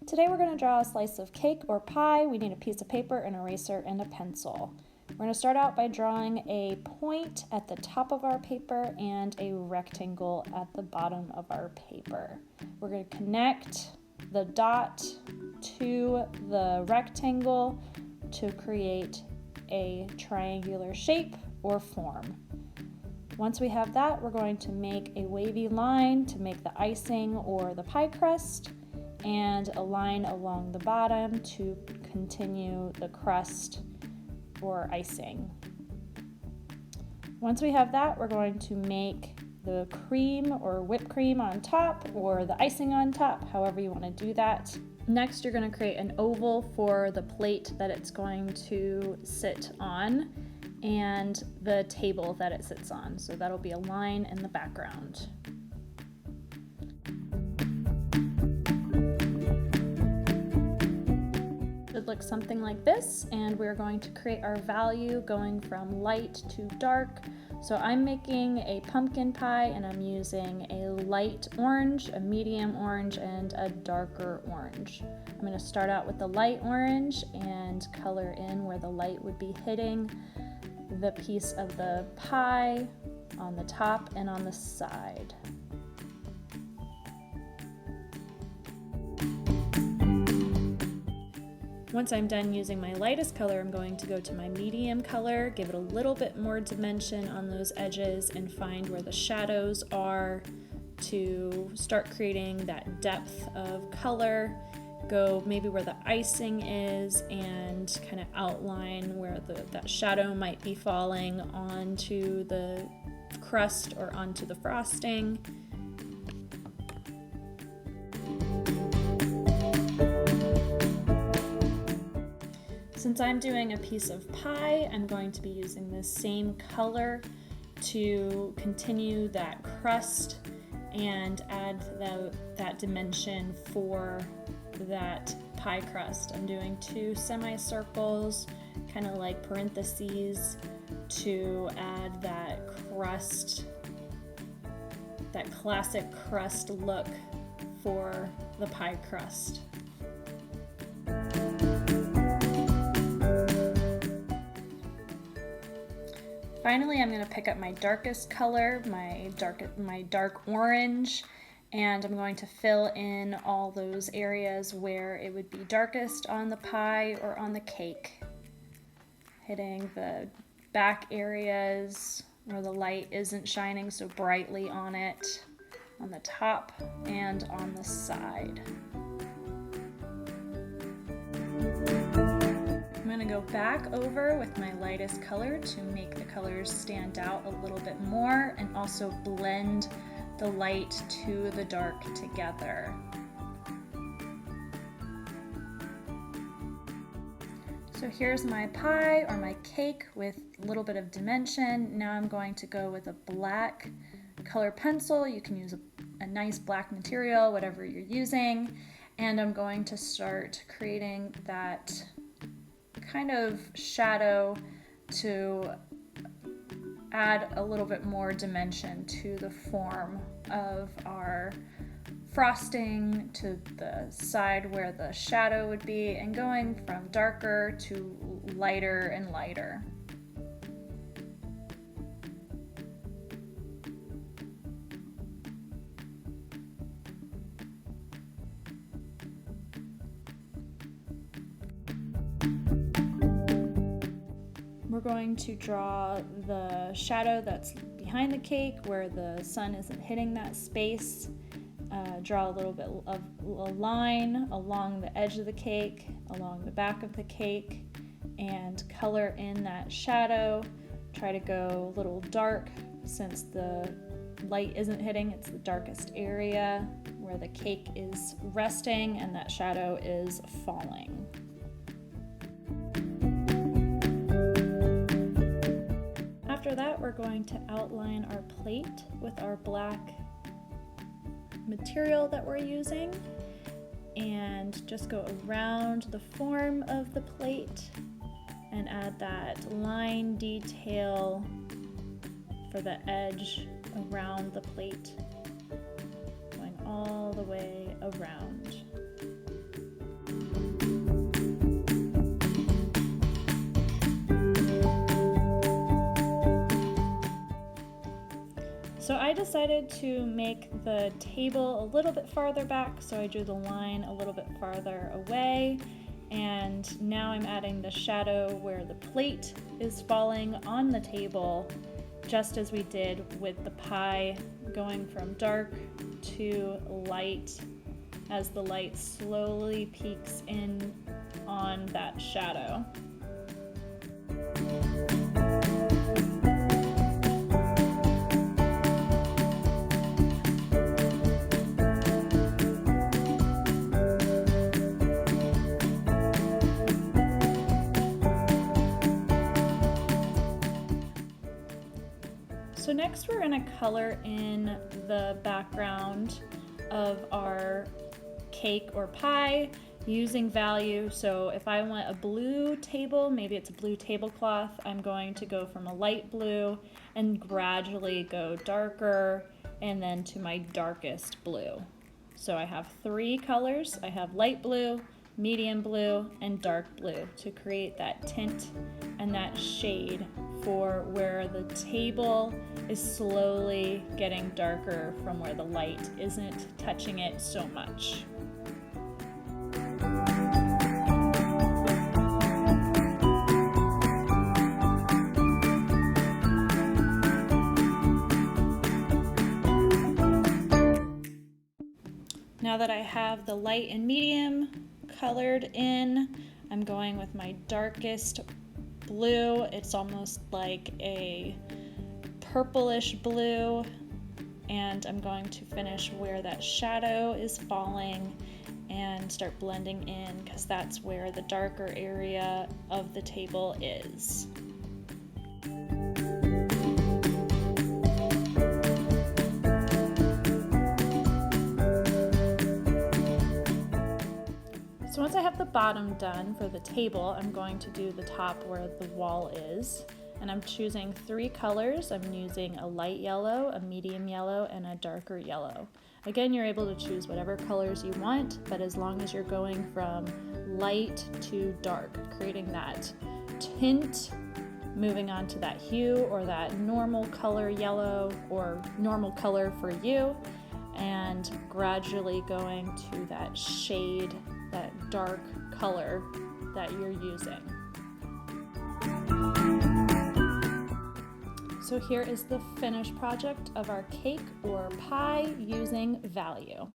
Today we're going to draw a slice of cake or pie. We need a piece of paper, an eraser, and a pencil. We're going to start out by drawing a point at the top of our paper and a rectangle at the bottom of our paper. We're going to connect the dot to the rectangle to create a triangular shape or form. Once we have that, we're going to make a wavy line to make the icing or the pie crust, and a line along the bottom to continue the crust or icing. Once we have that, we're going to make the cream or whipped cream on top or the icing on top, however you want to do that. Next, you're going to create an oval for the plate that it's going to sit on and the table that it sits on. So that'll be a line in the background. It looks something like this, and we're going to create our value going from light to dark. So I'm making a pumpkin pie and I'm using a light orange, a medium orange, and a darker orange. I'm going to start out with the light orange and color in where the light would be hitting the piece of the pie on the top and on the side. Once I'm done using my lightest color, I'm going to go to my medium color, give it a little bit more dimension on those edges, and find where the shadows are to start creating that depth of color. Go maybe where the icing is and kind of outline where that shadow might be falling onto the crust or onto the frosting. Since I'm doing a piece of pie, I'm going to be using the same color to continue that crust and add that dimension for that pie crust. I'm doing two semicircles, kind of like parentheses, to add that crust, that classic crust look for the pie crust. Finally, I'm going to pick up my darkest color, my dark orange, and I'm going to fill in all those areas where it would be darkest on the pie or on the cake, hitting the back areas where the light isn't shining so brightly on it, on the top and on the side. I'm going to go back over with my lightest color to make the colors stand out a little bit more and also blend the light to the dark together. So here's my pie or my cake with a little bit of dimension. Now I'm going to go with a black color pencil. You can use a nice black material, whatever you're using. And I'm going to start creating that kind of shadow to add a little bit more dimension to the form of our frosting, to the side where the shadow would be, and going from darker to lighter and lighter. We're going to draw the shadow that's behind the cake where the sun isn't hitting that space. Draw a little bit of a line along the edge of the cake, along the back of the cake, and color in that shadow. Try to go a little dark since the light isn't hitting. It's the darkest area where the cake is resting and that shadow is falling. After that, we're going to outline our plate with our black material that we're using and just go around the form of the plate and add that line detail for the edge around the plate, going all the way around. decided to make the table a little bit farther back, so I drew the line a little bit farther away. And now I'm adding the shadow where the plate is falling on the table, just as we did with the pie, going from dark to light as the light slowly peeks in on that shadow. So next we're going to color in the background of our cake or pie using value. So if I want a blue table, maybe it's a blue tablecloth, I'm going to go from a light blue and gradually go darker and then to my darkest blue. So I have 3 colors. I have light blue, medium blue, and dark blue to create that tint and that shade for where the table is slowly getting darker from where the light isn't touching it so much. Now that I have the light and medium colored in, I'm going with my darkest blue. It's almost like a purplish blue, and I'm going to finish where that shadow is falling and start blending in, because that's where the darker area of the table is. So once I have the bottom done for the table, I'm going to do the top where the wall is. And I'm choosing 3 colors. I'm using a light yellow, a medium yellow, and a darker yellow. Again, you're able to choose whatever colors you want, but as long as you're going from light to dark, creating that tint, moving on to that hue or that normal color yellow or normal color for you, and gradually going to that shade, that dark color that you're using. So here is the finished project of our cake or pie using value.